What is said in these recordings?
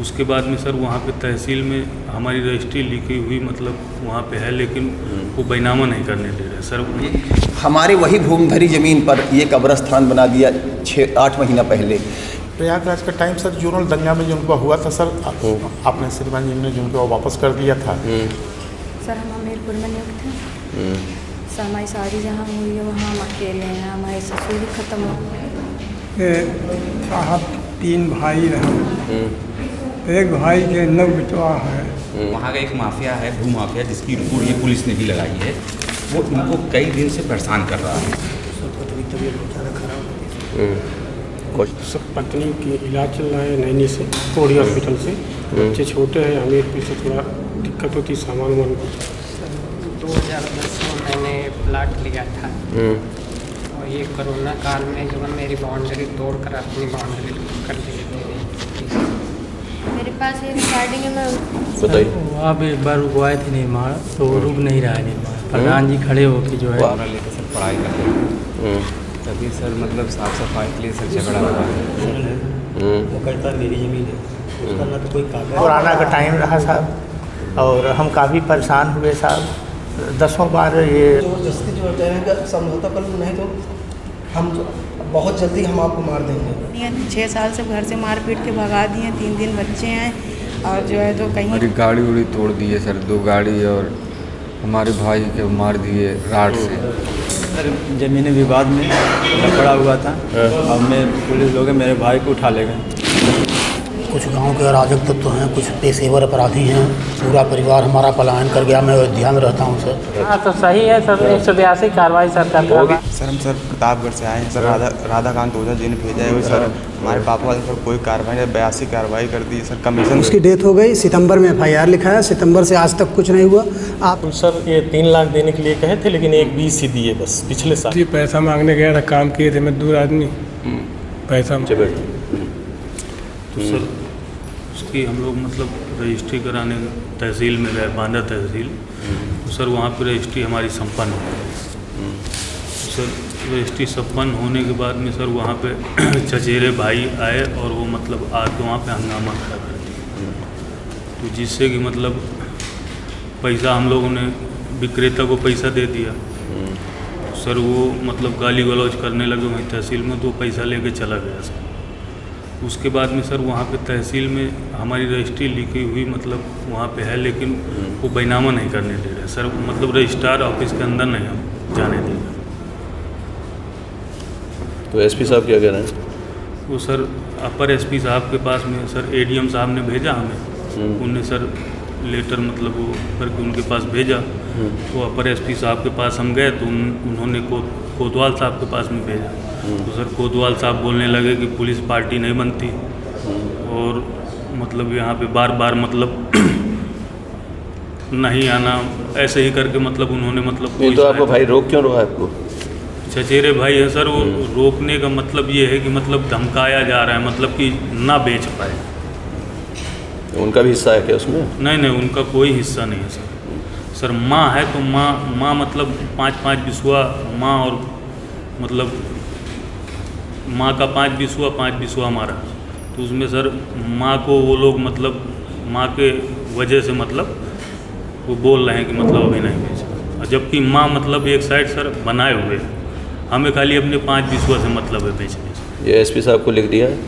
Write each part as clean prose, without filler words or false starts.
उसके बाद में सर वहाँ पे तहसील में हमारी रजिस्ट्री लिखी हुई मतलब वहाँ पे है, लेकिन वो बैनामा नहीं करने दे रहे सर। हमारे वही भूमधरी ज़मीन पर ये कब्रस्तान बना दिया 6-8 महीना पहले। प्रयागराज का टाइम सर जोनल दंगा में जो उनको हुआ था सर, आपने श्रीमान जी ने जो उनको वापस कर दिया था। सर हम हमीरपुर में नियुक्त हैं सर, हमारी शादी जहाँ हुई है वहाँ हम अकेले हैं, हमारे ससुर भी ख़त्म हो गए। साहब 3 भाई रहे, एक भाई के 9 बिटवा है। वहाँ का एक माफिया है, भू माफिया, जिसकी रिपोर्ट ये पुलिस ने भी लगाई है, वो इनको कई दिन से परेशान कर रहा है। सब पत्नी की इलाज चल रहा है नैनी से, कोड़ी हॉस्पिटल से। बच्चे छोटे हैं, हमीरपुर से थोड़ा दिक्कत होती सामान वामान। 2010 में मैंने प्लाट लिया था और ये कोरोना काल में जो है मेरी बाउंड्री तोड़कर अपनी बाउंड्री कर दी थी। मेरे पास ये रिकॉर्डिंग है। मैं बताइए। वहाँ पे एक बार रुकवाए थे निर्माण, तो रुक नहीं रहा है निर्माण। प्रधान जी खड़े होकर जो है लेकर सर पढ़ाई करते हैं, तभी सर मतलब साफ सफाई के लिए सर झगड़ा लगा है। वो कहता मेरी ज़मीन है, उसका ना तो कोई कागज। कोरोना का टाइम रहा साहब और हम काफ़ी परेशान हुए साहब। 10 बार ये ज़बरदस्ती जो होता है ना समझौता कर लो, नहीं तो हम बहुत जल्दी हम आपको मार देंगे। 6 साल से घर से मार पीट के भगा दिए, 3 दिन बच्चे हैं और जो है तो कहीं हमारी गाड़ी उड़ी तोड़ दी है सर, 2 गाड़ी, और हमारे भाई के मार दिए राड से। सर ज़मीनी विवाद में लफड़ा हुआ था और मैं पुलिस लोग मेरे भाई को उठा ले गए। कुछ गांव के अराजक तत्व हैं, कुछ पेशेवर अपराधी हैं। पूरा परिवार हमारा पलायन कर गया। मैं अयोध्या में रहता हूँ सर। हाँ तो सही है सर, 182 कार्रवाई सरकार होगी। सर हम सर प्रतापगढ़ से आए हैं सर, राधाकांत ओझा जी ने भेजा है सर। हमारे पापा वाले सर कोई कार्रवाई नहीं, 82 कार्रवाई कर दी सर। कमीशन उसकी डेथ हो गई, सितंबर में FIR लिखा है, सितंबर से आज तक कुछ नहीं हुआ। आप सर ये 3 लाख देने के लिए कहे थे, लेकिन 1-20 ही दिए बस पिछले साल। जी पैसा मांगने गया था, काम किए थे मजदूर आदमी, पैसा। तो सर उसकी हम लोग मतलब रजिस्ट्री कराने तहसील में गए, बांदा तहसील। तो सर वहाँ पर रजिस्ट्री हमारी संपन्न हो गई। तो सर रजिस्ट्री संपन्न होने के बाद में सर वहाँ पे चचेरे भाई आए और वो मतलब आके वहाँ पे हंगामा खड़ा कर दिया। तो जिससे कि मतलब पैसा हम लोगों ने विक्रेता को पैसा दे दिया। तो सर वो मतलब गाली गलौज करने लगे वहीं तहसील में, तो पैसा लेके चला गया सर। उसके बाद में सर वहाँ पे तहसील में हमारी रजिस्ट्री लिखी हुई मतलब वहाँ पे है, लेकिन वो बैनामा नहीं करने दे रहे सर, मतलब रजिस्ट्रार ऑफिस के अंदर नहीं हम जाने दे रहे। तो SP साहब क्या कह रहे हैं? वो सर अपर SP साहब के पास में सर ADM साहब ने भेजा हमें, उन्हें सर लेटर मतलब वो करके उनके पास भेजा। तो अपर SP साहब के पास हम गए तो उन्होंने कोतवाल साहब के पास में भेजा। तो सर कोतवाल साहब बोलने लगे कि पुलिस पार्टी नहीं बनती, और मतलब यहाँ पे बार बार मतलब नहीं आना, ऐसे ही करके मतलब उन्होंने मतलब। ये तो आपको भाई रोक क्यों रहा है आपको? चचेरे भाई है सर, वो रोकने का मतलब ये है कि मतलब धमकाया जा रहा है, मतलब कि ना बेच पाए। उनका भी हिस्सा है क्या उसमें? नहीं, उनका कोई हिस्सा नहीं है सर। सर माँ है तो माँ मतलब 5-5 बिसवा माँ, और मतलब माँ का 5 बिसवा हमारा। तो उसमें सर माँ को वो लोग मतलब माँ के वजह से मतलब वो बोल रहे हैं कि मतलब अभी नहीं बेचा, जबकि माँ मतलब एक साइड सर बनाए हुए, हमें खाली अपने 5 बिसवा से मतलब है बेचने से। ये SP साहब को लिख दिया है,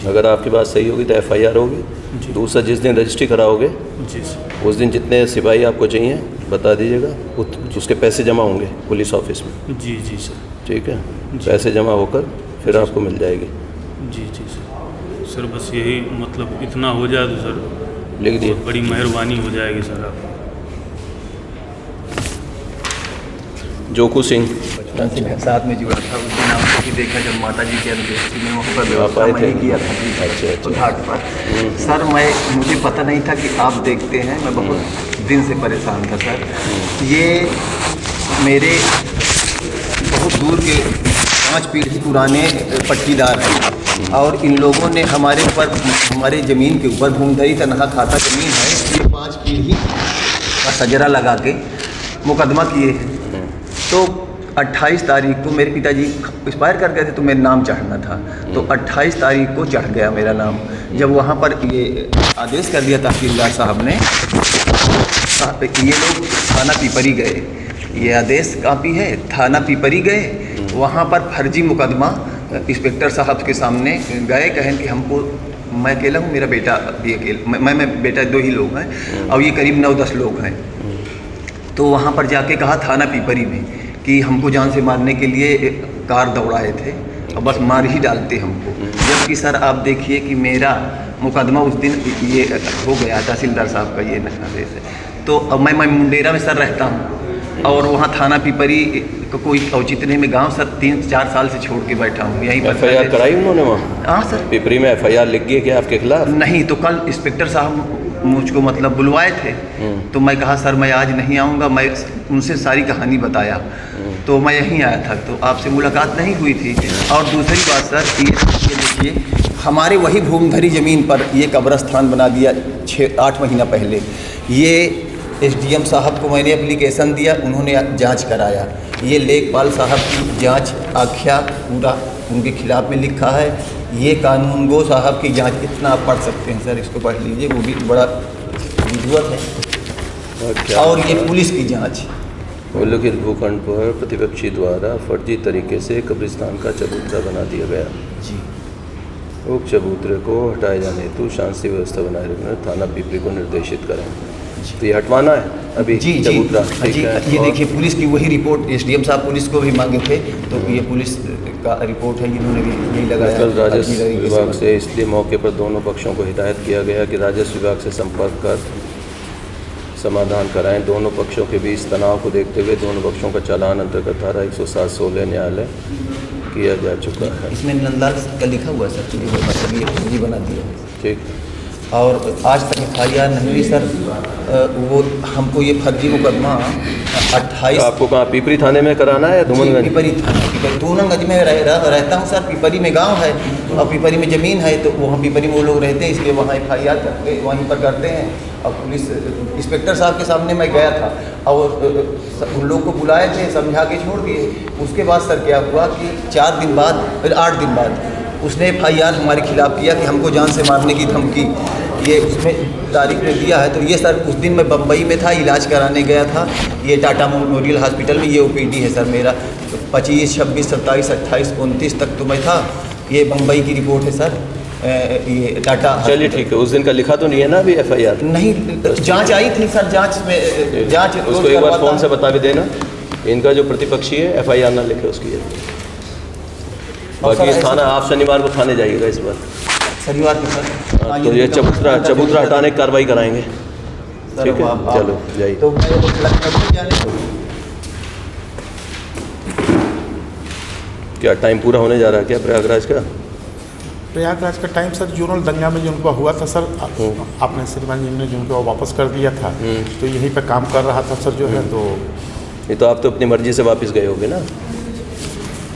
अगर आपकी बात सही होगी तो FIR होगी। दूसरा जिस दिन रजिस्ट्री कराओगे जी उस दिन जितने सिपाही आपको चाहिए बता दीजिएगा, उसके पैसे जमा होंगे पुलिस ऑफिस में। जी सर। ठीक है, पैसे जमा होकर फिर आपको मिल जाएगी। जी सर बस यही मतलब इतना हो जाए तो सर लिख दिए, बड़ी मेहरबानी हो जाएगी सर आप। जोकू सिंह साथ में जुड़ा था उस दिन आपको देखा जब माता जी के अंत्येष्टि में वहाँ पर व्यवस्था मैंने किया था। अच्छा। घाट पर सर मुझे पता नहीं था कि आप देखते हैं, मैं बहुत दिन से परेशान था सर। ये मेरे बहुत दूर के 5 पीढ़ी पुराने पट्टीदार हैं और इन लोगों ने हमारे ऊपर, हमारे ज़मीन के ऊपर भूमधरी तनख्वाह खाता ज़मीन है, इसलिए 5 पीढ़ी का सजरा लगा के मुकदमा किए हैं। तो 28 तारीख को मेरे पिताजी एक्सपायर कर गए थे, तो मेरा नाम चढ़ना था, तो 28 तारीख को चढ़ गया मेरा नाम। जब वहाँ पर ये आदेश कर दिया तहसीलदार साहब ने, ये लोग थाना पिपरी गए, ये आदेश कापी है, थाना पिपरी गए, वहाँ पर फर्जी मुकदमा इंस्पेक्टर साहब के सामने गए, कहें कि हमको, मैं अकेला हूँ, मेरा बेटा भी अकेला, मैं बेटा 2 ही लोग हैं और ये करीब 9-10 लोग हैं। तो वहाँ पर जाके कहा थाना पिपरी में कि हमको जान से मारने के लिए कार दौड़ाए थे और बस मार ही डालते हमको। जबकि सर आप देखिए कि मेरा मुकदमा उस दिन ये हो गया, तहसीलदार साहब का ये आदेश है। तो अब मैं मुंडेरा में सर रहता हूँ और वहाँ थाना पिपरी को कोई औचित्य नहीं, मैं गाँव सर 3-4 साल से छोड़ के बैठा हूँ यहीं पर। FIR कराई उन्होंने वहाँ? हाँ सर, पिपरी में FIR लिख गई क्या आपके खिलाफ? नहीं, तो कल इंस्पेक्टर साहब मुझको मतलब बुलवाए थे, तो मैं कहा सर मैं आज नहीं आऊँगा, मैं उनसे सारी कहानी बताया, तो मैं यहीं आया था, तो आपसे मुलाकात नहीं हुई थी। और दूसरी बात सर ये देखिए, हमारे वही भूमधरी ज़मीन पर ये कब्रस्तान बना दिया 6-8 महीना पहले। ये SDM साहब को मैंने एप्लीकेशन दिया, उन्होंने जांच कराया, ये लेखपाल साहब की जांच आख्या पूरा उनके खिलाफ में लिखा है। ये कानूनगो साहब की जांच, इतना आप पढ़ सकते हैं सर, इसको पढ़ लीजिए, वो भी बड़ा विधिवत है। और ये पुलिस की जांच, उल्लिखित भूखंड पर प्रतिपक्षी द्वारा फर्जी तरीके से कब्रिस्तान का चबूतरा बना दिया गया जी। उक्त चबूतरे को हटाए जाने हेतु शांति व्यवस्था बनाए रखने थाना पिपरी को निर्देशित करें। तो ये हटवाना है अभी जी चबूतरा? जी, ये देखिए पुलिस की वही रिपोर्ट, SDM साहब पुलिस को भी मांगे थे, तो ये पुलिस का रिपोर्ट है, इन्होंने भी यही लगाया। कल राजस्व विभाग से इसलिए मौके पर दोनों पक्षों को हिदायत किया गया कि राजस्व विभाग से संपर्क कर समाधान कराएं। दोनों पक्षों के बीच तनाव को देखते हुए दोनों पक्षों का चालान अंतर्गत धारा 107-16 न्यायालय किया जा चुका है। इसमें नंदलाल का लिखा हुआ सर, मतलब ये फर्जी बना दिया। ठीक। और आज तक FIR नहीं हुई सर, वो हमको ये फर्जी मुकदमा 28। आपको कहाँ पिपरी थाने में कराना है या धूमनगंज? पिपरी थाना, धूमनगंज में रहता हूँ सर, पिपरी में गांव है और पिपरी में ज़मीन है, तो वहाँ पिपरी में वो लोग रहते हैं, इसलिए वहाँ FIR करके वहीं पर करते हैं। और पुलिस इंस्पेक्टर साहब के सामने मैं गया था और उन लोग को बुलाए थे, समझा के छोड़ दिए। उसके बाद सर क्या हुआ कि 4 दिन बाद, फिर 8 दिन बाद उसने FIR हमारे खिलाफ किया कि हमको जान से मारने की धमकी, ये उसमें तारीख में दिया है। तो ये सर उस दिन मैं बम्बई में था, इलाज कराने गया था, ये टाटा मेमोरियल हॉस्पिटल में, ये OPD है सर मेरा। 25, 26, 27, 28, 29 तक तो मैं था। ये बम्बई की रिपोर्ट है सर, ये टाटा। चलिए ठीक है, उस दिन का लिखा तो नहीं है ना अभी FIR? नहीं, जांच आई थी सर, जांच में जांच उसको एक बार फ़ोन से बता भी देना, इनका जो प्रतिपक्षी है FIR ना लिखे उसकी है। बाकी थाना आप शनिवार को थाने जाइएगा इस बार, शनिवार को सर। तो ये चबूतरा हटाने की कार्रवाई कराएंगे। ठीक है, चलो जाइए। तो क्या टाइम पूरा होने जा रहा है क्या प्रयागराज का? प्रयागराज का टाइम सर जोनल दंगा में जो उनका हुआ था सर, आपने श्रीमान जी ने जो उनको वापस कर दिया था, तो यहीं पे काम कर रहा था सर जो है। तो ये तो आप तो अपनी मर्जी से वापस गए होगे ना?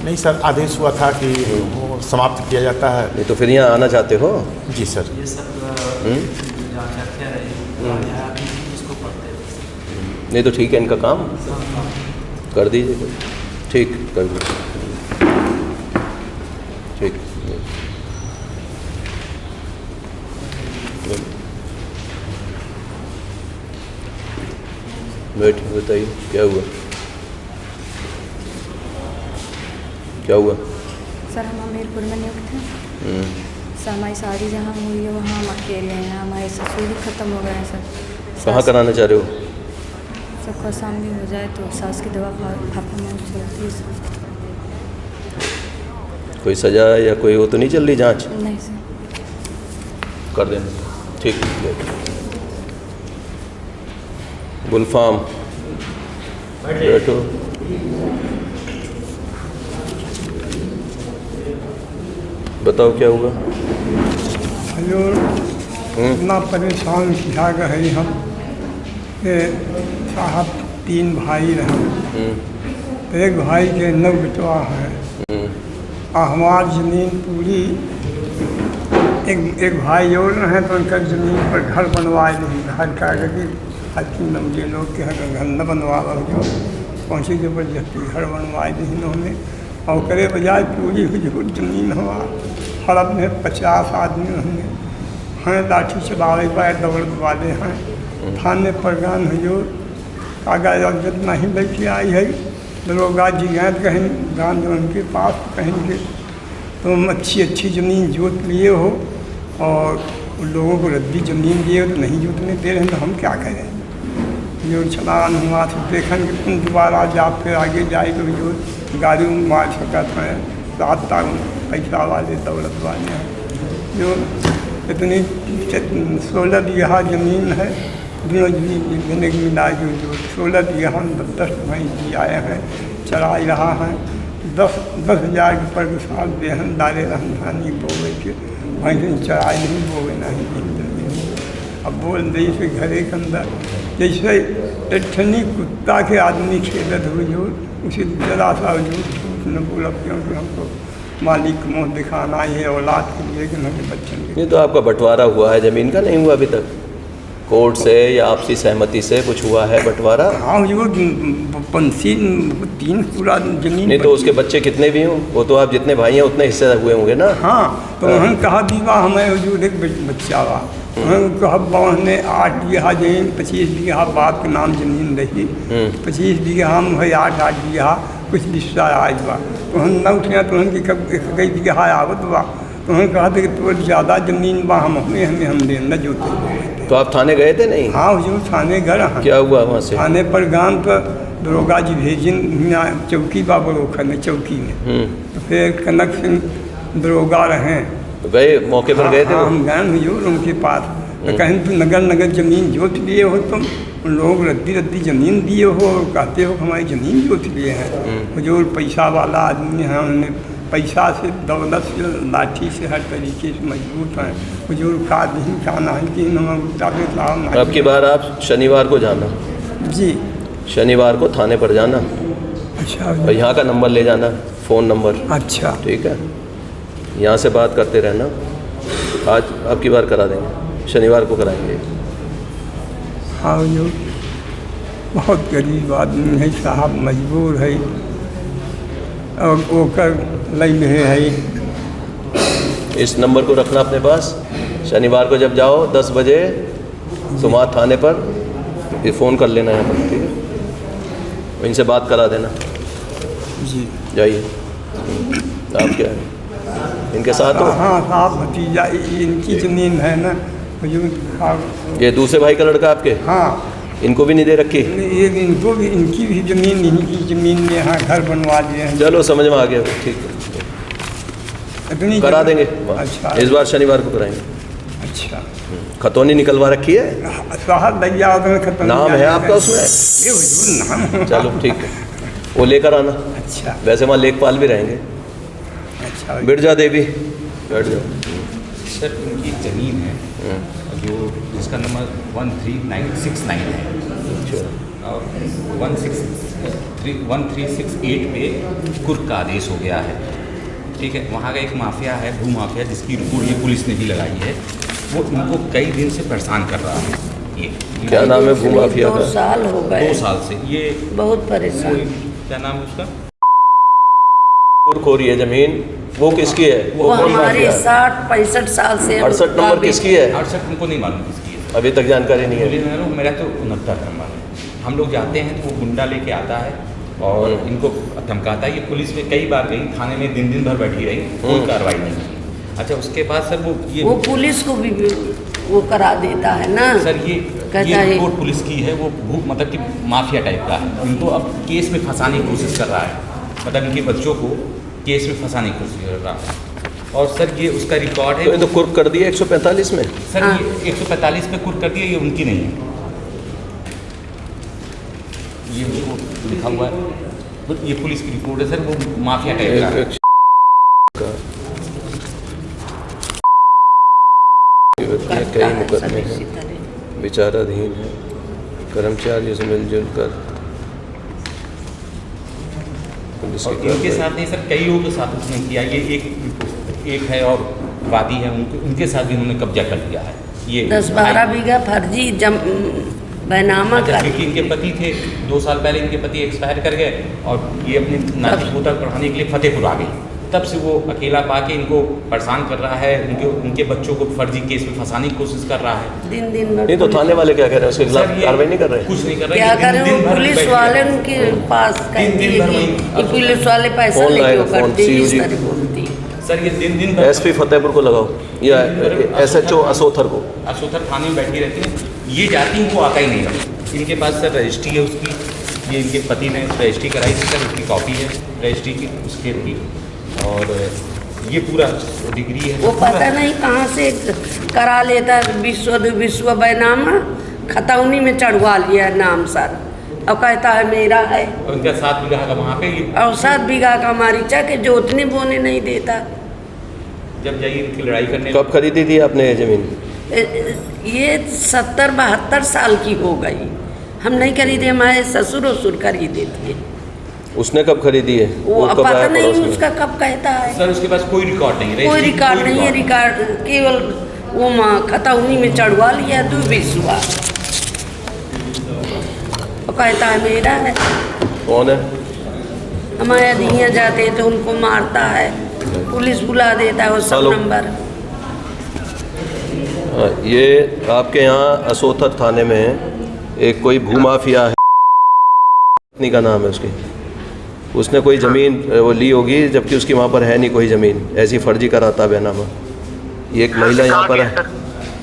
नहीं सर, आदेश हुआ था कि वो समाप्त किया जाता है। नहीं तो फिर यहाँ आना चाहते हो? जी सर। नहीं तो ठीक है, इनका काम कर दीजिए। ठीक, कर दीजिए। ठीक, बैठिए, बताइए क्या हुआ? क्या हुआ? सर हम हमीरपुर में नियुक्त हैं सर, हमारी शादी जहाँ हुई है वहाँ हम अकेले हैं, हमारे ससुर भी ख़त्म हो गए हैं सर। कहाँ कराना चाह रहे हो? सबका शादी हो जाए तो सास की दवा फाफा में चलती है सर। कोई सजा या कोई वो तो नहीं चल रही जांच? नहीं सर। कर देना। ठीक, गुलफाम बैठो। बताओ क्या हुआ? हजूर इतना परेशान किया गए हम कि साहब 3 भाई रहे, एक भाई के 9 बेटवा है और हमारी ज़मीन पूरी, एक भाई और हैं तो उनका ज़मीन पर घर बनवाए नहीं, घर का कि हाकिम नमजे लोग के घर न बनवा जो पहुँचे जबरदस्ती घर बनवाए दी इन्होंने और करे बजाय पूरी हुजूर जमीन हुआ हड़प में 50 आदमी होंगे हैं लाठी चलावे पाए दौलत वाले हैं थाने पर गान हुजूर कागज अवजत नहीं लेके आई है दरोगा जी गए कहीं गान जो उनके पास कहेंगे तुम अच्छी ज़मीन जोत लिए हो और उन लोगों को रद्दी ज़मीन दिए हो तो नहीं जोतने दे रहे हैं तो हम क्या करें जो चलान हुआ तो देखेंगे तुम दोबारा जा फिर आगे जाए तो जो गाड़ी में मार सकता है 7 पैसा वाले दौलत वाले हैं जो इतनी 16 बीघा ज़मीन है दोनों जमीन मिला जो 16 बीघा 10 भैंस जी आए हैं चरा रहा है 10,000 के पर साल बेहन डाले रहनी बोवे के भैंस चराए नहीं बोवे नहीं अब बोल रही से घरे के अंदर जैसे इतनी कुत्ता के आदमी खेलत हुजूर उसी जरा सा झूठ न बोला क्योंकि हमको मालिक मुँह दिखाना है औलाद के लिए कि हमें बच्चन के ये तो आपका बंटवारा हुआ है ज़मीन का नहीं हुआ अभी तक कोर्ट से या आपसी सहमति से कुछ हुआ है बंटवारा? हाँ वो पंसी 3 पूरा जमीन नहीं तो उसके बच्चे कितने भी हों वो तो आप जितने भाई हैं उतने हिस्से हुए होंगे ना। हाँ तो हम कहा दीवा हमें जो एक बच्चा हुआ हम कहा बाढ़ ने 8 बीघा जमीन 25 बीघा बाप के नाम जमीन रही 25 बीघा हम है 8 बीघा कुछ हिस्सा आज बा तो हम न उठे तो हम कई बीघा आवत बा तो हम कहा था कि तो ज़्यादा ज़मीन बा हमें दे न जोते तो आप थाने गए थे नहीं? हाँ हुजूर थाने गए हाँ। क्या हुआ वहाँ से? थाने पर गांव पर दरोगा जी भेजिन चौकी बा बरोखर में चौकी में तो फिर कनक सिंह दरोगा रहे तो गए मौके पर गए थे? हाँ हम गए हुजूर उनके पास तो कहीं तो नगर ज़मीन जोत लिए हो तुम उन लोगों को रद्दी ज़मीन दिए हो और कहते हो हमारी ज़मीन जोत लिए हैं हुजूर पैसा वाला आदमी है उन्होंने पैसा से दौलत से लाठी से हर तरीके से मजबूत हैं हुजूर का नहीं खाना है कि नमक अब की बार आप शनिवार को जाना जी शनिवार को थाने पर जाना अच्छा और यहाँ का नंबर ले जाना फ़ोन नंबर अच्छा ठीक है यहाँ से बात करते रहना आज अब की बार करा देंगे शनिवार को कराएंगे। हाँ हुजूर बहुत गरीब आदमी है साहब मजबूर है और वो कर लई में है इस नंबर को रखना अपने पास शनिवार को जब जाओ 10 बजे सुमार थाने पर ये फ़ोन कर लेना है ठीक है इनसे बात करा देना जी जाइए आप क्या है इनके साथ हो? हाँ साहब भतीजा इनकी ज़मीन है ना ये दूसरे भाई का लड़का आपके? हाँ इनको भी नहीं दे रखी? ये इनको भी इनकी भी ज़मीन इनकी ज़मीन में यहाँ घर बनवा दिए हैं। चलो समझ में आ गया ठीक है करा देंगे। अच्छा इस बार शनिवार को कराएंगे। अच्छा खतौनी निकलवा रखी है साहब भैया नाम है आपका उसमें? नाम चलो ठीक है वो लेकर आना। अच्छा वैसे वहाँ लेखपाल भी रहेंगे। अच्छा बिरजा देवी बैठ जाओ। सर उनकी ज़मीन है जो जिसका नंबर 13969 है और 1368 पे कुर्क का आदेश हो गया है ठीक है। वहाँ का एक माफिया है भू माफिया जिसकी रिपोर्ट ये पुलिस ने भी लगाई है वो इनको कई दिन से परेशान कर रहा है। ये क्या नाम है भू माफिया का? 2 साल हो गए 2 साल से ये बहुत परेशान। क्या नाम है उसका? खोरी है ज़मीन वो किसकी है? वो हमारी 60-65 साल से 68 नंबर किसकी है? 68 हमको नहीं मालूम किसकी है अभी तक जानकारी नहीं है। मेरा तो 69 नंबर है। हम लोग जाते हैं तो वो गुंडा लेके आता है और इनको धमकाता है। ये पुलिस में कई बार गई थाने में दिन भर बैठी रही कोई कार्रवाई नहीं की। अच्छा उसके बाद सर वो पुलिस को भी वो करा देता है ना सर ये रिपोर्ट पुलिस की है वो मतलब कि माफिया टाइप का है। इनको अब केस में फंसाने की कोशिश कर रहा है मतलब इनके बच्चों को केस में फंसाने की कोशिश कर रहा है। और सर ये उसका रिकॉर्ड है तो ये तो कुर्क कर दिया 145 में सर ये 145 पे कुर्क कर दिया ये उनकी नहीं है। ये लिखा हुआ है ये पुलिस की रिपोर्ट है सर वो माफिया टाइप का कई मुकदमे हैं विचाराधीन है कर्मचारियों से मिलजुल कर पुलिस और इनके साथ नहीं सर कई लोगों के साथ उसने किया। ये एक है और वादी है उनके साथ भी उन्होंने कब्जा कर लिया है। ये 10-12 बीघा फर्जी बैनामा अच्छा, कर क्योंकि इनके पति थे 2 साल पहले इनके पति एक्सपायर कर गए और ये अपनी नाती पोता पढ़ाने के लिए फतेहपुर आ गई। तब से वो अकेला पाके इनको परेशान कर रहा है, उनके बच्चों को फर्जी केस में फंसाने की कोशिश कर रहा है। दिन दिन नहीं तो थाने वाले क्या कर रहे हैं, उसके खिलाफ कार्रवाई नहीं कर रहे? कुछ नहीं कर रहे। क्या करें, वो पुलिस वाले उनके पास कहती है कि पुलिस वाले पैसा लेके करते हैं, इस तरह बोलती है। सर ये दिन एसपी फतेहपुर को लगाओ या SHO असोथर को। असोथर थाने में बैठी रहती है, ये जाती है वो आता ही नहीं है। इनके पास सर रजिस्ट्री है उसकी, ये इनके पति ने रजिस्ट्री कराई थी सर, उसकी कॉपी है रजिस्ट्री की उसके की, और ये पूरा डिग्री है। वो पता नहीं कहाँ से करा लेता है, विश्व बैनामा खतौनी में चढ़वा लिया नाम सर, अब कहता है मेरा है। उनका 7 बीघा का वहाँ पे और 7 बीघा का मारीचा के जोतने बोने नहीं देता। जब जाइए इनकी लड़ाई करने। कब खरीदी थी आपने ये ज़मीन? ये 70-72 साल की हो गई, हम नहीं खरीदे, हमारे ससुर वसुर खरीदे थे। उसने कब खरीदी है? वो पता नहीं उसका कब कहता है। सर उसके पास कोई रिकॉर्ड नहीं है, कोई रिकॉर्ड नहीं है, रिकॉर्ड केवल वो खतौनी में चढ़वा लिया 2 बिस्वा, वो कहता है मेरा है। कौन है? हमारे दिया जाते तो उनको मारता है, पुलिस बुला देता है, वो सब नंबर। ये आपके यहाँ असोथर थाने में एक कोई भूमाफिया है, पत्नी का नाम है उसकी, उसने कोई ज़मीन वो ली होगी जबकि उसकी वहाँ पर है नहीं कोई ज़मीन, ऐसी फर्जी कराता बैनामा। ये एक महिला यहाँ पर है,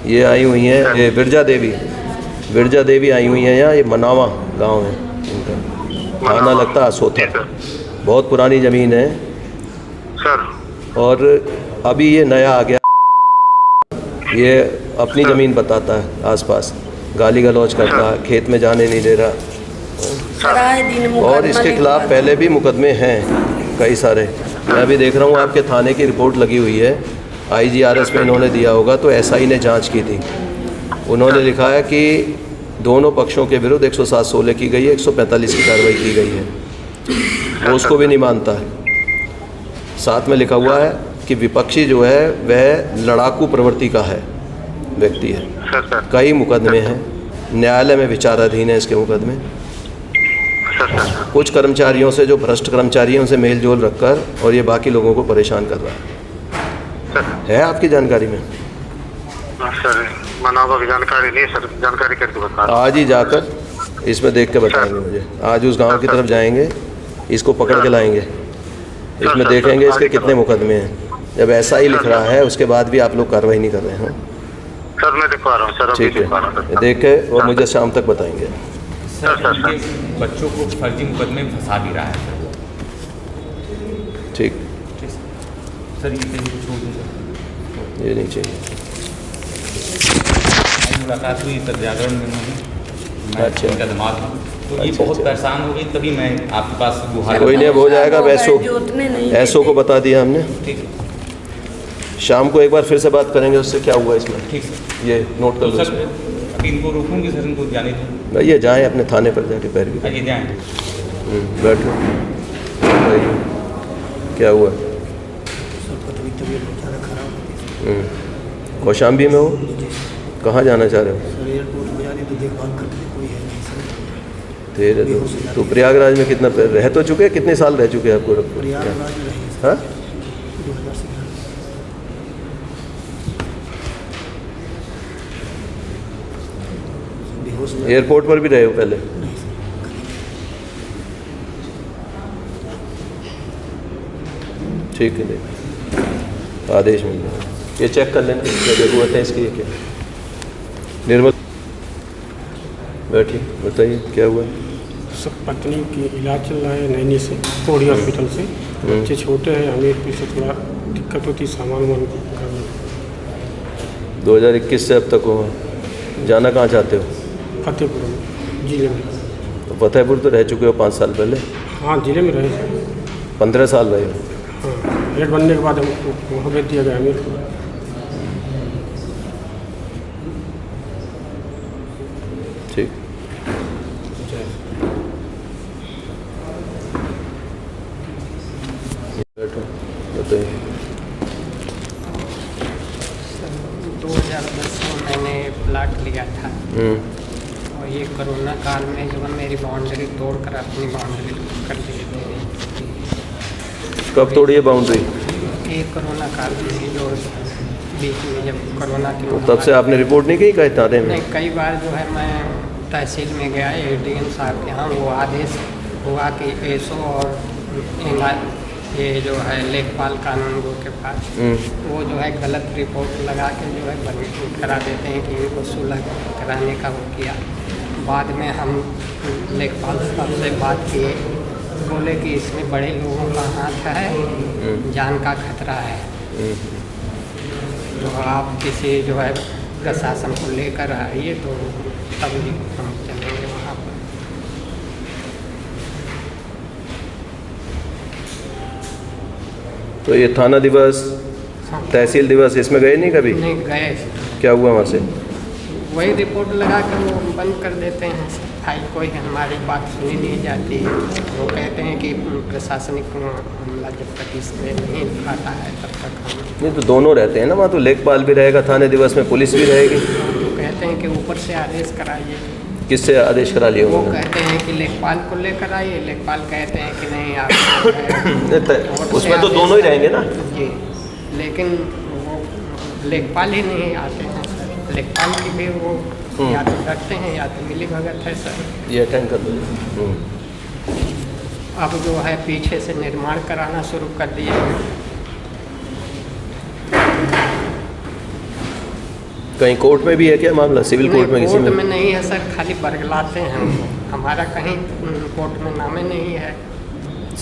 ये आई हुई हैं, ये बिरजा देवी आई हुई हैं यहाँ, ये मनावा गांव है इनका, थाना लगता है असोथर, बहुत पुरानी ज़मीन है सर। और अभी ये नया आ गया, ये अपनी ज़मीन बताता है, आसपास गाली गलौज करता है, खेत में जाने नहीं दे रहा, और इसके खिलाफ पहले भी मुकदमे हैं कई सारे। मैं अभी देख रहा हूँ आपके थाने की रिपोर्ट लगी हुई है, IGRS में इन्होंने दिया होगा, तो SI ने जांच की थी, उन्होंने लिखा है कि दोनों पक्षों के विरुद्ध 107-16 की गई है, 145 की कार्रवाई की गई है, वो उसको भी नहीं मानता है। साथ में लिखा हुआ है कि विपक्षी जो है वह लड़ाकू प्रवृत्ति का है व्यक्ति है, कई मुकदमे हैं, न्यायालय में विचाराधीन है इसके मुकदमे। कुछ कर्मचारियों से, जो भ्रष्ट कर्मचारी हैं, उनसे मेल जोल रखकर और ये बाकी लोगों को परेशान कर रहा है आपकी जानकारी में? सर मनावा की जानकारी नहीं सर, जानकारी करके बता। आज ही जाकर इसमें देख के बताएंगे मुझे, आज उस गांव की तरफ जाएंगे, इसको पकड़ के लाएंगे, इसमें देखेंगे इसके कितने मुकदमे हैं। जब ऐसा ही लिख रहा है उसके बाद भी आप लोग कार्रवाई नहीं कर रहे हैं सर, मैं दिखा रहा हूँ सर, ठीक है, देख के वो मुझे शाम तक बताएंगे। सर बच्चों को फर्जी मुकदमे में फंसा भी रहा है सर। ठीक सर ये छोड़ दो सर, ये नहीं चाहिए। मुलाकात हुई सर जागरण में, मैं अच्छा इनका दिमाग हूँ, तो ये बहुत परेशान हो गई, तभी मैं आपके पास गुहार। कोई नहीं, अब हो जाएगा, SO को बता दिया हमने। ठीक, शाम को एक बार फिर से बात करेंगे उससे क्या हुआ इसमें। ठीक सर, ये नोट कर लो। सर अभी इनको रोकूंगी सर, इनको जाने दो। ये जाएँ अपने थाने पर जाके पैरवी। ये जाएँ, बैठो, क्या हुआ? कौशाम्बी में हो, कहाँ जाना चाह रहे हो? तेरे तो प्रयागराज में कितना रह तो चुके, कितने साल रह चुके हैं आपको? हाँ, एयरपोर्ट पर भी रहे हो पहले? ठीक है, आदेश मिल गया, ये चेक कर लेना क्या जरूरत है इसकी। क्या निर्मल बैठी, बताइए क्या हुआ? सब पत्नी की इलाज चल रहा है नैनी से, पौड़ी हॉस्पिटल से, बच्चे छोटे हैं, हमीरपुर से थोड़ा दिक्कत होती सामान वामान घर में। 2021 से अब तक हुआ, जाना कहाँ चाहते हो? फतेहपुर में, जिले में। तो फतेहपुर तो रह चुके हो 5 साल पहले? हाँ, जिले में रहे। 15 साल रहे हो? हाँ, हेड बनने के बाद हमको वहाँ भेज दिया गया हमीरपुर। ठीक, बैठो, बताइए। 2010 में मैंने प्लाट लिया था, और ये कोरोना काल में जो है मेरी बाउंड्री तोड़ कर अपनी बाउंड्री कर दिए थे। कब तोड़ी है बाउंड्री? ये कोरोना काल में जो बीच में जब कोरोना की तो तब से आपने रिपोर्ट नहीं की कहीं थाने में? नहीं, कई बार जो है मैं तहसील में गया ADM साहब के यहाँ, वो आदेश हुआ कि एसओ और ये जो है लेखपाल कानून के पास वो जो है गलत रिपोर्ट लगा के जो है बंद करा देते हैं कि इनको सुलह कराने का वो किया। बाद में हम लेखपाल साहब से बात किए, बोले कि इसमें बड़े लोगों का हाथ है, जान का खतरा है, तो आप किसी जो है प्रशासन को लेकर आइए तो तभी हम चलेंगे वहाँ पर। तो ये थाना दिवस, तहसील दिवस, इसमें गए नहीं कभी? नहीं गए। क्या हुआ वहाँ से? वही रिपोर्ट लगा कर वो बंद कर देते हैं। भाई कोई हमारी बात सुनी नहीं जाती है। वो कहते हैं कि प्रशासनिक मामला जब तक इसमें नहीं आता है तब तक हम नहीं, तो दोनों रहते हैं ना वहाँ, तो लेखपाल भी रहेगा थाने दिवस में, पुलिस भी रहेगी। तो कहते हैं कि ऊपर से आदेश कराइए। किससे आदेश करा लिए? वो कहते हैं कि लेखपाल को लेकर आइए, लेखपाल कहते हैं कि नहीं आप उसमें तो दोनों ही रहेंगे ना जी, लेकिन वो लेखपाल ही नहीं आते हैं सर। लेखपाल की भी वो या तो डरते हैं या तो मिली भगत है सर। ये अटेंड कर दो। अब जो है पीछे से निर्माण कराना शुरू कर दिए हैं। कहीं कोर्ट में भी है क्या मामला? सिविल कोर्ट में? किसी में नहीं है सर, खाली बरगलाते हैं हमको। हमारा कहीं कोर्ट में नामे नहीं है।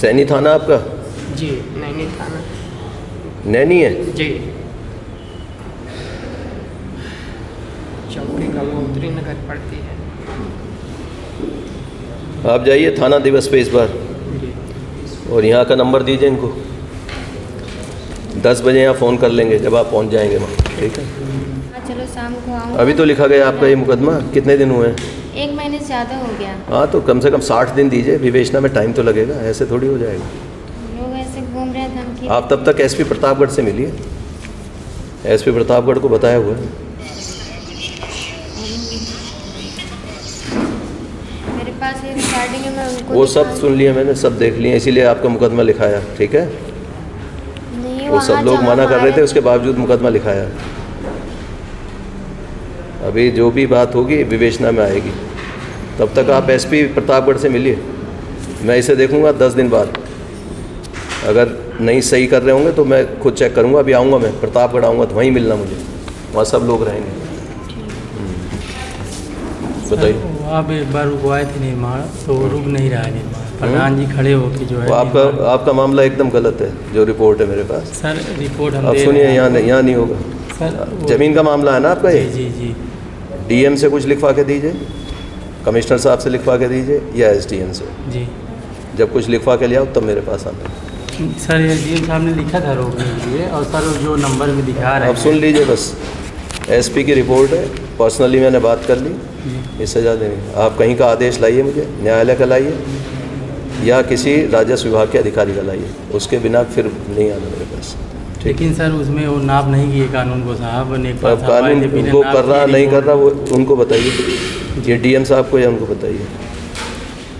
सैनी थाना आपका? जी, नैनी थाना। नैनी है जी, चौकी गंगोत्री नगर पड़ती है। आप जाइए थाना दिवस पे इस बार, और यहाँ का नंबर दीजिए इनको। 10 बजे यहाँ फ़ोन कर लेंगे जब आप पहुँच जाएंगे वहाँ, ठीक है? चलो शाम को आऊँ। अभी तो लिखा गया आपका ये मुकदमा, कितने दिन हुए हैं? 1 महीने से ज़्यादा हो गया। हाँ, तो कम से कम 60 दिन दीजिए, विवेचना में टाइम तो लगेगा, ऐसे थोड़ी हो जाएगा। लोग ऐसे घूम रहे हैं धमकी। आप तब तक SP प्रतापगढ़ से मिलिए, SP प्रतापगढ़ को बताया हुआ है। मेरे पास ये रिकॉर्डिंग है, मैं उनको वो सब सुन लिया मैंने, सब देख लिए, इसीलिए आपका मुकदमा लिखाया, ठीक है? नहीं, वो सब लोग मना कर रहे थे, उसके बावजूद मुकदमा लिखाया। अभी जो भी बात होगी विवेचना में आएगी, तब तक आप SP प्रतापगढ़ से मिलिए। मैं इसे देखूंगा 10 दिन बाद, अगर नहीं सही कर रहे होंगे तो मैं खुद चेक करूंगा। अभी आऊँगा, मैं प्रतापगढ़ आऊँगा तो वहीं मिलना मुझे, वहाँ सब लोग रहेंगे। बताइए। वहाँ पे एक बार रुकवाए थे निर्माण, तो वो रुक नहीं रहा है निर्माण। प्रधान जी खड़े होकर जो है, आपका मामला एकदम गलत है, जो रिपोर्ट है मेरे पास। सर रिपोर्ट हम आप सुनिए, यहाँ नहीं होगा सर। जमीन का मामला है ना आपका ये? जी जी। DM से कुछ लिखवा के दीजिए, कमिश्नर साहब से लिखवा के दीजिए, या SDM से। जी, जब कुछ लिखवा के ले आओ तब मेरे पास आना। सर SDM साहब ने लिखा था रोकने के लिए, और सर जो नंबर में दिखा रहा है। अब सुन लीजिए बस, SP की रिपोर्ट है, पर्सनली मैंने बात कर ली, इससे ज़्यादा नहीं। आप कहीं का आदेश लाइए, मुझे न्यायालय का लाइए या किसी राजस्व विभाग के अधिकारी का लाइए, उसके बिना फिर नहीं आना मेरे पास। लेकिन सर उसमें वो नाप नहीं किए कानून को साहब ने। अब कानून वो कर रहा नहीं कर रहा वो उनको बताइए, ये DM साहब को या उनको बताइए।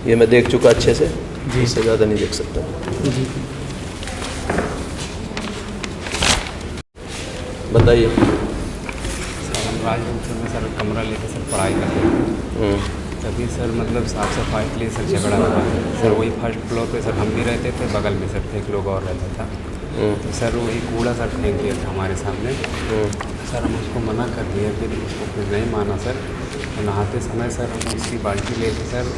ये मैं देख चुका अच्छे से, इससे ज़्यादा नहीं देख सकता। जी बताइए। राजभवन में सर कमरा लेकर सर पढ़ाई करते थे, तभी सर मतलब साफ़ सफाई के लिए सर झगड़ा हुआ सर। वही फर्स्ट फ्लोर पे सर हम भी रहते थे, बगल में सर एक लोग और रहता था। तो सर वही कूड़ा सर फेंक दिया था हमारे सामने। सर हम उसको मना कर दिया, फिर उसको फिर नहीं माना सर। तो नहाते समय सर हम उसकी बाल्टी लेके सर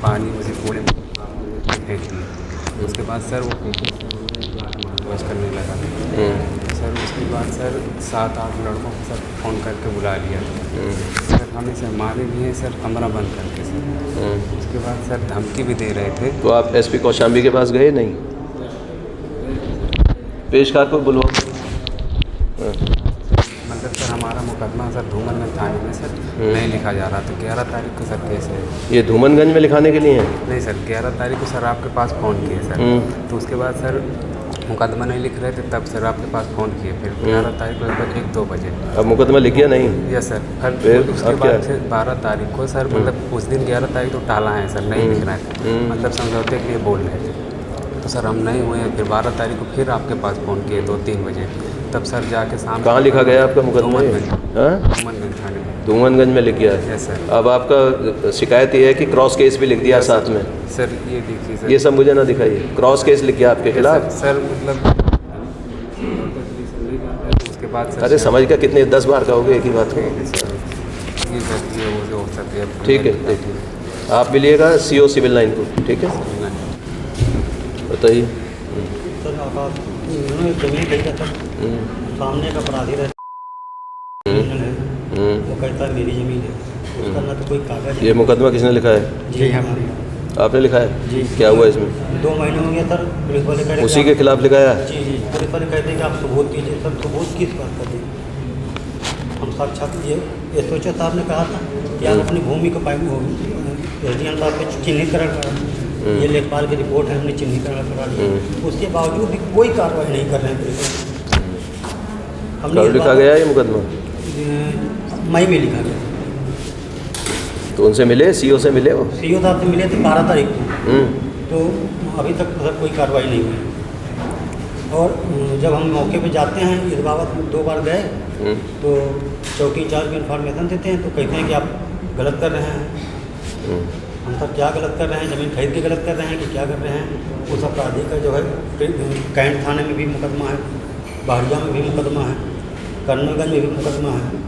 पानी उसी कूड़े में फेंक दिए। उसके बाद सर वो वॉश करने लगा। सर उसके बाद सर 7-8 लड़कों को सर फ़ोन करके बुला लिया। सर हम इसे मारे भी हैं सर, कमरा बंद करके सर। उसके बाद सर धमकी भी दे रहे थे। तो आप SP कौशाम्बी के पास गए नहीं? पेशकार को बुलवाओ। मतलब सर हमारा मुकदमा सर धूमनगंज थाने में सर नहीं लिखा जा रहा, तो 11 तारीख को सर केस है। ये धूमनगंज में लिखाने के लिए है? नहीं सर, 11 तारीख को सर आपके पास फ़ोन किए सर। तो उसके बाद सर मुकदमा नहीं लिख रहे थे तब सर आपके पास फ़ोन किए, फिर 11 तारीख को लगभग 1-2 बजे। अब मुकदमा लिख गया नहीं? Yes sir. फिर उसके बाद फिर 12 तारीख को सर मतलब उस दिन 11 तारीख तो टाला है सर, नहीं लिख रहे थे, मतलब समझौते के लिए बोल रहे थे। तो सर हम नहीं हुए, फिर 12 तारीख को फिर आपके पास फ़ोन किए 2-3 बजे, तब सर जाके शाम। कहाँ लिखा गया आपका मुकदमा? धूमनगंज थाने में। धूमनगंज में लिख गया है? Yes sir. अब आपका शिकायत ये है कि क्रॉस केस भी लिख दिया साथ में? सर ये देखिए सर, ये सब मुझे ना दिखाइए, क्रॉस केस लिख गया आपके खिलाफ? सर मतलब उसके बाद अरे समझ का कितने 10 बार का हो गया एक ही बात को? ये सर ये वो हो सकती है। ठीक है, देखिए आप मिलिएगा CO सिविल लाइन को, ठीक है? बताइए। सर आप उन्होंने जमीन कही था, सामने का अपराधी रहता वो कहता है मेरी ज़मीन है, उसका ना तो कोई कागज। ये मुकदमा किसने लिखा है? जी हमारी। आपने लिखा है? जी। क्या हुआ इसमें? 2 महीने हो गया सर, पुलिस वाले कह रहे उसी के खिलाफ लिखाया है? जी जी, पुलिस वाले कहते हैं कि आप सबूत दीजिए। सर सबूत किस बात का दें? हम साक्षात ये SHO साहब ने कहा था कि आप अपनी भूमि को SDM साहब पे चिन्हीकरण करा, ये लेखपाल की रिपोर्ट है, हमने चिन्हीकरण करा दिया, उसके बावजूद भी कोई कार्रवाई नहीं कर रहे हैं पुलिस। कब लिखा गया ये मुकदमा? मई में लिखा गया। तो उनसे मिले, CO से मिले? वो CO साहब से मिले थे 12 तारीख को, तो अभी तक सर कोई कार्रवाई नहीं हुई। और जब हम मौके पे जाते हैं, इस बाबत 2 बार गए, तो चौकी इंचार्ज को इन्फॉर्मेशन देते हैं, तो कहते हैं कि आप गलत कर रहे हैं। हम सब क्या गलत कर रहे हैं? ज़मीन खरीद के गलत कर रहे हैं कि क्या कर रहे हैं? उस अपराधी का जो है कैंट थाने में भी मुकदमा है, बाड़िया में भी मुकदमा है, कर्नलगंज में भी मुकदमा है।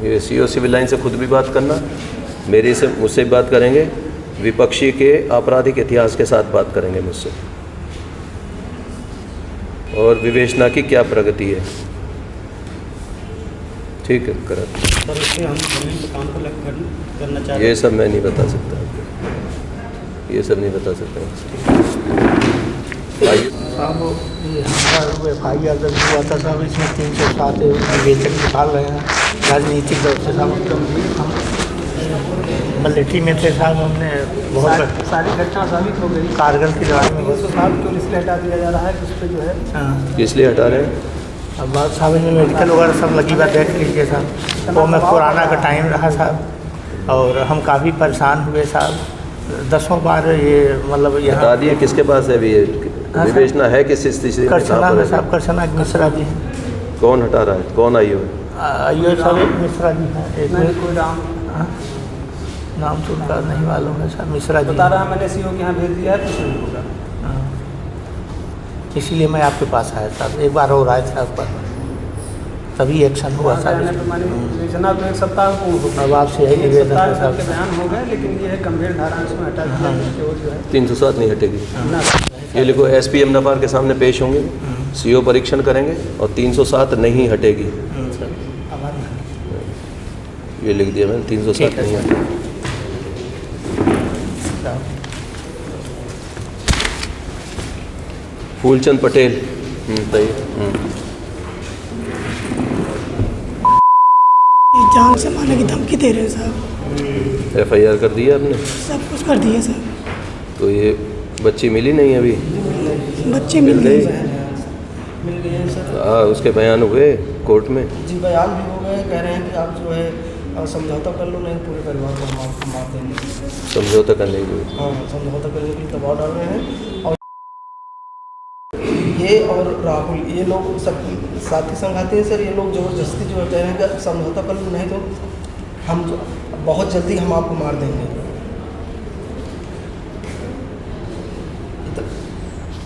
ये CO सिविल लाइन से खुद भी बात करना, मुझसे भी बात करेंगे, विपक्षी के आपराधिक इतिहास के साथ बात करेंगे मुझसे, और विवेचना की क्या प्रगति है। ठीक है, करा। सर इससे हम जमीन पे काम को करना चाहते हैं। ये सब मैं नहीं बता सकता आपको, ये सब नहीं बता सकता। साहब ये हमारा FIR दर्ज हुआ था साहब, इसमें 307 विवेचक निकाल रहे हैं राजनीतिक दौर से साहब। हम मलेठी में थे साहब, हमने बहुत सारी घटना साबित हो गई कारगिल की लड़ाई में। साहब क्यों इसलिए हटा दिया जा रहा है, उस पर जो है हाँ इसलिए हटा रहे हैं? अब बात साहब में मेडिकल वगैरह सब लगी बात देख लीजिए साहब, वो में कोरोना का टाइम रहा साहब, और हम काफ़ी परेशान हुए साहब। 10 बार ये मतलब यहाँ हटा दिए। किसके पास है अभी ये विवेचना है? किस स्थिति में? करसना में साहब, करसना मिश्रा जी। कौन हटा रहा है? कौन IO है? IO साहब एक मिश्रा जी हैं, एक कोई नाम तो उनका नहीं मालूम है साहब, मिश्रा जी बता रहा है। मैंने CO के यहाँ भेज दिया है, कुछ नहीं होगा। इसीलिए मैं आपके पास आया साहब, एक बार और आए थे आप पर, तभी एक्शन हुआ साहब। विवेचना तो 1 सप्ताह को अब आपसे यही निवेदन है साहब। बयान हो गए, लेकिन ये है गंभीर धारा इसमें हटा दिया जो है 307 नहीं हटेगी। ये लिखो, SP अमनापार के सामने पेश होंगे, CO परीक्षण करेंगे, और 307 नहीं हटेगी। ये लिख दिया मैंने, 307 नहीं हटेगी। फूलचंद पटेल, बताइए। जान से मारने की धमकी दे रहे हैं साहब। FIR कर दिया आपने? सब कुछ कर दिया सर। तो ये बच्ची मिली नहीं अभी? बच्चे मिल गए सर। हाँ, उसके बयान हुए कोर्ट में? जी बयान भी हो गए, कह रहे हैं कि आप जो है समझौता कर लो, नहीं पूरे परिवार को हम आपको मार देंगे। समझौता करने के लिए? हाँ, समझौता करने के लिए दबाव डाल रहे हैं। और ये और राहुल, ये लोग सब साथी संघाती हैं सर। ये लोग ज़बरदस्ती जो कह रहे हैं कि समझौता कर लो, नहीं तो हम बहुत जल्दी हम आपको मार देंगे।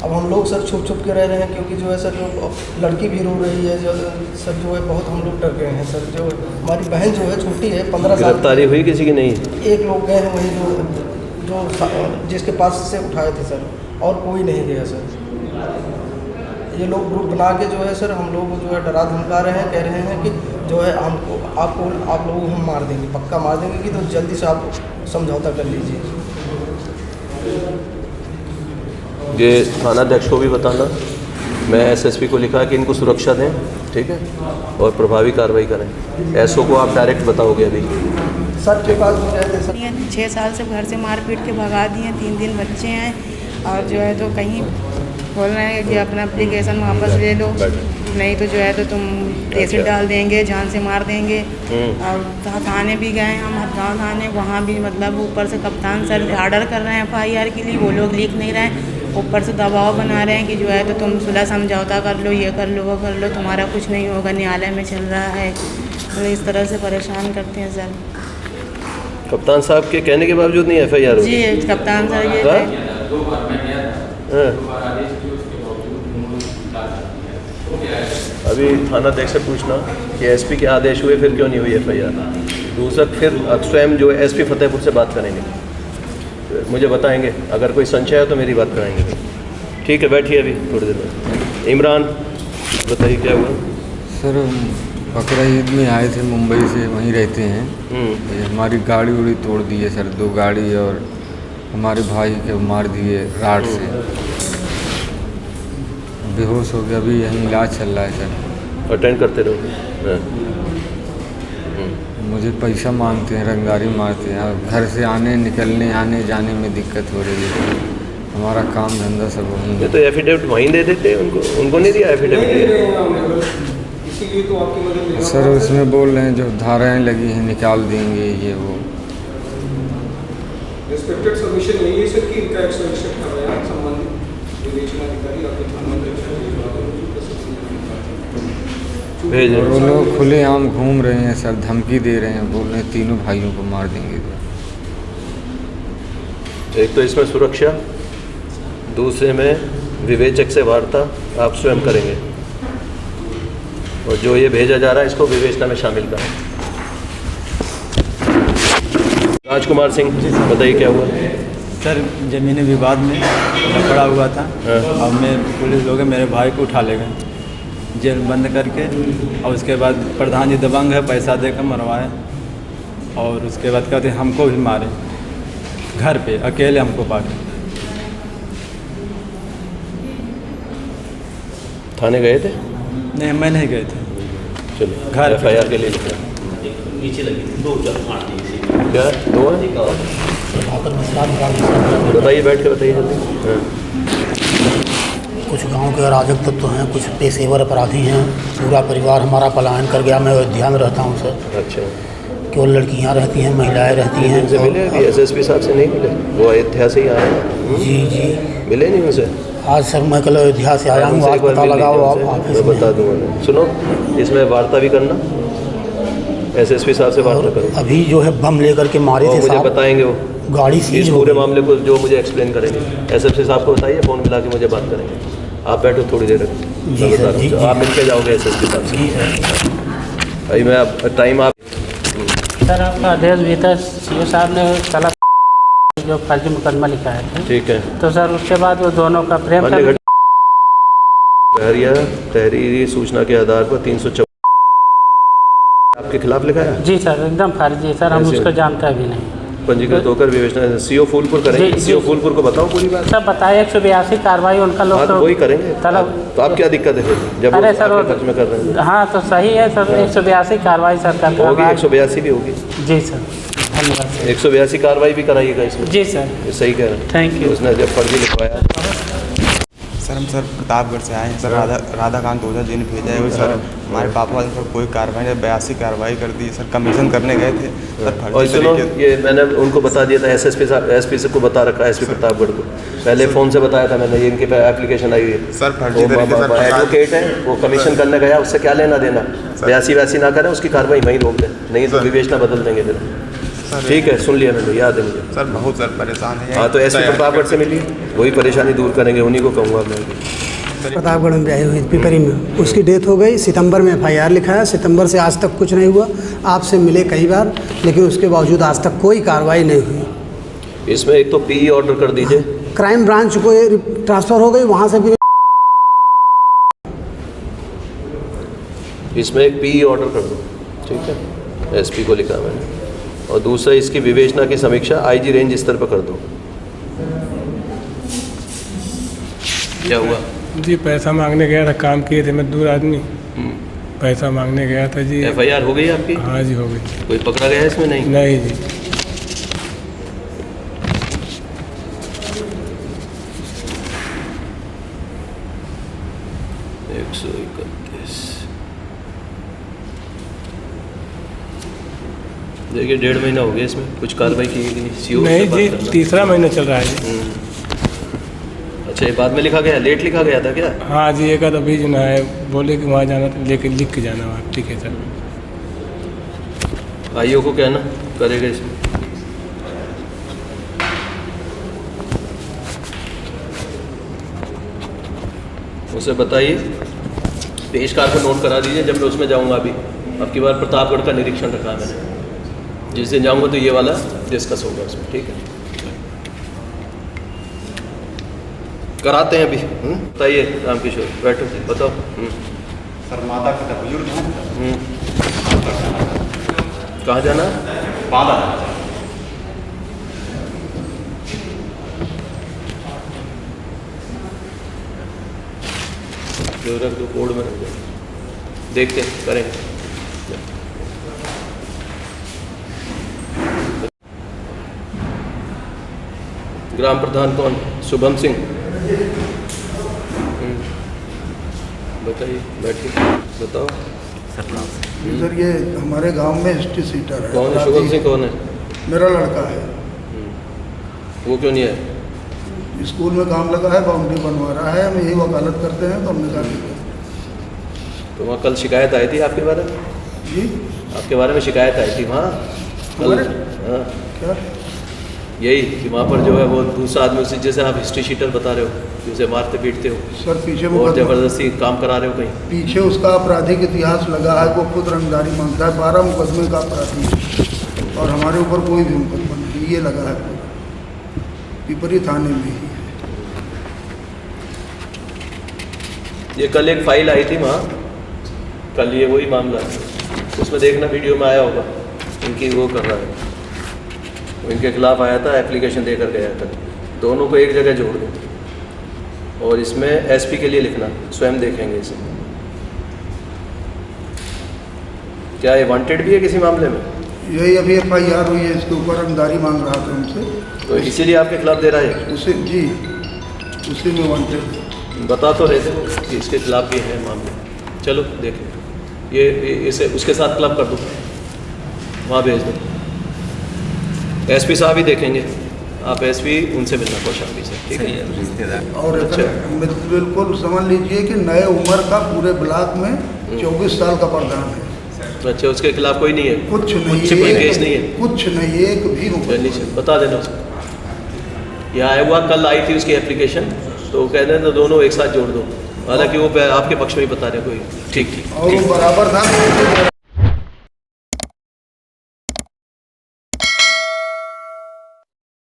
अब हम लोग सर छुप छुप के रह रहे हैं, क्योंकि जो है सर जो लड़की भी रो रही है, जो सर जो है बहुत हम लोग डर गए हैं सर। जो हमारी बहन जो है छोटी है, 15 साल। गिरफ्तारी हुई किसी की? नहीं, एक लोग गए हैं वहीं जो जिसके पास से उठाए थे सर, और कोई नहीं गया सर। ये लोग ग्रुप बना के जो है सर हम लोग को जो है डरा धमका रहे हैं, कह रहे हैं कि जो है आप लोगों को हम मार देंगे, पक्का मार देंगे, कि तो जल्दी से आप समझौता कर लीजिए। ये थानाध्यक्ष को भी बताना, मैं SSP को लिखा है कि इनको सुरक्षा दें, ठीक है, और प्रभावी कार्रवाई करें। SO को आप डायरेक्ट बताओगे अभी? सर के पास भी गए थे सर। 6 साल से घर से मार पीट के भगा दिए, 3 दिन बच्चे हैं और जो है तो कहीं बोल रहे हैं कि अपना एप्लीकेशन वापस ले लो, नहीं तो जो है तो तुम एसिड डाल देंगे, जान से मार देंगे। और थाने भी गए हम, हथगाँव थाने, वहाँ भी मतलब ऊपर से कप्तान सर ऑर्डर कर रहे हैं FIR के लिए, वो लोग लिख नहीं रहे हैं, ऊपर से दबाव बना रहे हैं कि जो है तो तुम सुलह समझौता कर लो, ये कर लो, वो कर लो, तुम्हारा कुछ नहीं होगा, न्यायालय में चल रहा है। तो इस तरह से परेशान करते हैं सर। कप्तान साहब के कहने के बावजूद नहीं FIR होगी? जी कप्तान सर ये अभी थाना अध्यक्ष से पूछना कि SP के आदेश हुए फिर क्यों नहीं हुई FIR। दूसरा फिर स्वयं जो है SP फतेहपुर से बात करेंगे, मुझे बताएंगे, अगर कोई संशय है तो मेरी बात कराएंगे। ठीक है, बैठिए अभी थोड़ी देर में। इमरान बताइए क्या हुआ? सर बकरा ईद में आए थे मुंबई से, वहीं रहते हैं। ये हमारी गाड़ी उड़ी तोड़ दी है सर, 2 गाड़ी, और हमारे भाई के मार दिए राड से, बेहोश हो गया, अभी यहीं इलाज चल रहा है सर। अटेंड करते रहो। मुझे पैसा मांगते हैं, रंगदारी मारते हैं, और घर से आने निकलने आने जाने में दिक्कत हो रही है, हमारा काम धंधा सब वहीं। ये तो एफिडेविट वहीं दे देते उनको नहीं दिया एफिडेविट? सर उसमें बोल रहे हैं जो धाराएं लगी हैं निकाल देंगे, ये वो। रिस्पेक्टेड सबमिशन यही है सर कि इनका एक्सट्रैक्शन करवाया संबंधित विवेचनाधिकारी आपके थाना भेज। वो लोग खुलेआम घूम रहे हैं सर, धमकी दे रहे हैं, बोल रहे हैं तीनों भाइयों को मार देंगे। एक तो इसमें सुरक्षा, दूसरे में विवेचक से वार्ता आप स्वयं करेंगे, और जो ये भेजा जा रहा है इसको विवेचना में शामिल करें। राजकुमार सिंह बताइए क्या हुआ? सर ज़मीनी विवाद में लफड़ा हुआ था और मैं पुलिस लोग मेरे भाई को उठा ले गए जेल बंद करके, और उसके बाद प्रधान जी दबंग है, पैसा देकर मरवाए, और उसके बाद कहते हमको भी मारे घर पे अकेले हमको पाके। थाने गए थे? नहीं मैं नहीं गए थे। चलो घर FIR के लिए लिखा नीचे लगी थी 2 क्या 2 बताइए, बैठ के बताइए जल्दी। कुछ गांव के अराजक तत्व तो हैं, कुछ पेशेवर अपराधी हैं, पूरा परिवार हमारा पलायन कर गया। मैं अयोध्या में रहता हूं सर। अच्छा। केवल लड़कियां रहती हैं, महिलाएं रहती हैं। उनसे मिले अभी? SSP साहब से नहीं मिले? वो अयोध्या से ही आए हैं। जी जी मिले नहीं उनसे? आज सर मैं कल अयोध्या से आया हूँ, आज पता लगाओ आप ऑफिस में। मैं बता दूँगा। सुनो, इसमें वार्ता भी करना, SSP साहब से वार्ता करो। अभी जो है बम लेकर के मारे थे, मुझे बताएंगे वो गाड़ी सीज हो पूरे मामले को, जो मुझे एक्सप्लेन करेंगे। SSP साहब को बताइए, फ़ोन मिला के मुझे बात करेंगे। आप बैठो थोड़ी देर, मैं बता रहा हूँ। आप मिल के जाओगे SSP साहब से? भाई मैं अब टाइम आप सर आपका आदेश भी था, CO साहब ने चला जो फर्जी मुकदमा लिखा है। ठीक है, तो सर उसके बाद वो दोनों का प्रेम बहरिया तहरीरी सूचना के आधार पर 304 आपके खिलाफ लिखा है? जी सर एकदम फर्जी है सर, हम उसको जानते भी नहीं। पंजीकृत होकर विवेचना CO फूलपुर करेंगे। CO फूलपुर को बताओ पूरी बात। सब बताया 182 कार्रवाई उनका लोग तो वही करेंगे। तो आप क्या दिक्कत है फिर जब अरे सर खर्च में कर रहे हैं? हाँ तो सही है सर, 182 कार्रवाई सर करते होगी, 182 भी होगी। जी सर धन्यवाद। 182 कार्रवाई भी कराइएगा इसमें। जी सर सही कह रहे हैं। Thank you. उसने जब फर्जी लिखवाया। सर हम सर प्रतापगढ़ से आए हैं सर, राधाकांत ओझा जी ने भेजा है सर। हमारे पापा वाले पर कोई कार्रवाई नहीं, 82 कार्रवाई कर दी सर। कमीशन करने गए थे सर। और सुनो, ये मैंने उनको बता दिया था, SSP साहब SP से को बता रखा है, SP प्रतापगढ़ को पहले फ़ोन से बताया था मैंने, ये इनकी एप्लीकेशन आई हुई है सर। एडवोकेट है वो, कमीशन करने गया, उससे क्या लेना देना? 82 ना करें, उसकी कार्रवाई वहीं रोक दें, नहीं तो विवेचना बदल देंगे फिर। ठीक है, सुन लिया मैंने, याद है मुझे सर। बहुत सर परेशान है। हाँ तो SP प्रतापगढ़ से मिलिए, वही परेशानी दूर करेंगे, उन्हीं को कहूँगा मैं। प्रतापगढ़ में ब्याही हुई पिपरी में, उसकी डेथ हो गई। सितंबर में FIR लिखा है, सितंबर से आज तक कुछ नहीं हुआ। आपसे मिले कई बार, लेकिन उसके बावजूद आज तक कोई कार्रवाई नहीं हुई। इसमें एक तो PE ऑर्डर कर दीजिए, क्राइम ब्रांच को ट्रांसफ़र हो गई, वहाँ से भी इसमें एक PE ऑर्डर कर दो। ठीक है, SP को लिखा मैंने। और दूसरा इसकी विवेचना की समीक्षा IG रेंज स्तर पर कर दो। क्या हुआ? जी पैसा मांगने गया था, काम किए थे, मैं दूर आदमी, पैसा मांगने गया था जी। FIR हो गई आपकी? हाँ जी हो गई। कोई पकड़ा गया इसमें? नहीं नहीं जी। देखिए 1.5 महीना हो गया इसमें, कुछ कार्रवाई की गई नहीं? नहीं जी, तीसरा महीना चल रहा है जी। अच्छा, ये बाद में लिखा गया, लेट लिखा गया था क्या? हाँ जी, एक आध अभी जो है बोले कि वहाँ जाना था, लेके लिख के जाना वहाँ। ठीक है सर। आईओ को कहना करेगा इसमें। उसे बताइए, पेशकार को नोट करा दीजिए जब मैं उसमें जाऊंगा। अभी अब की बार प्रतापगढ़ का निरीक्षण रखा है मैंने, जिस दिन जाऊंगा तो ये वाला डिस्कस होगा उसमें। ठीक है, कराते हैं अभी। बताइए रामकिशोर, बैठो बताओ। सर माता पिता बुजुर्ग हैं। कहाँ जाना? बांदा। जो रख दो, कोड में रख दो, देखते करेंगे। ग्राम प्रधान कौन? शुभम सिंह। बताइए, बैठिए, बताओ। सर ये हमारे गांव में हिस्ट्री सीटर है। कौन है शुभम सिंह? कौन है? मेरा लड़का है। वो क्यों नहीं है? स्कूल में काम लगा है, बाउंड्री बनवा रहा है, हम यही वकालत करते हैं, तो हमने कहा ठीक है। तो वहाँ कल शिकायत आई थी आपके बारे में? जी, आपके बारे में शिकायत आई थी वहाँ कल? हाँ, क्या? यही कि वहाँ पर जो है वो दूसरा आदमी उसी, जैसे आप हिस्ट्री शीटर बता रहे हो, जिसे मारते पीटते हो सर, पीछे और ज़बरदस्ती काम करा रहे हो कहीं। पीछे उसका आपराधिक इतिहास लगा है, वो खुद रंगदारी मांगता है। 12 मुकदमे का अपराधी है और हमारे ऊपर कोई भी मुकदमा नहीं, ये लगा है पिपरी थाने में ही। ये कल एक फाइल आई थी वहाँ, कल ये वही मामला है, उसमें देखना वीडियो में आया होगा। इनकी वो कर रहा है, इनके खिलाफ आया था, एप्लीकेशन देकर गया था। दोनों को एक जगह जोड़ दो और इसमें SP के लिए लिखना, स्वयं देखेंगे इसे। क्या ये वांटेड भी है किसी मामले में? यही अभी FIR हुई है, इसके ऊपर रंगदारी मांग रहा था हमसे, तो इसीलिए आपके खिलाफ दे रहा है? उसे जी, उसी में वांटेड बता तो रहे थे वो कि इसके खिलाफ भी है मामले। चलो देखें, ये इसे उसके साथ क्लब कर दो, वहाँ भेज दो। SP साहब ही देखेंगे, आप SP उनसे मिलना कौशाम्बी से, ठीक है? और अच्छा, बिल्कुल समझ लीजिए कि नए उम्र का पूरे ब्लॉक में 24 साल का प्रधान है। अच्छा, उसके खिलाफ कोई नहीं है? कुछ नहीं, कोई केस नहीं है? कुछ नहीं, एक भी मुकदमा। बता देना उसको। यहाँ आया हुआ, कल आई थी उसकी एप्लीकेशन, तो कह रहे हैं तो दोनों एक साथ जोड़ दो। हालांकि वो आपके पक्ष में ही बता रहे कोई। ठीक, और वो बराबर था।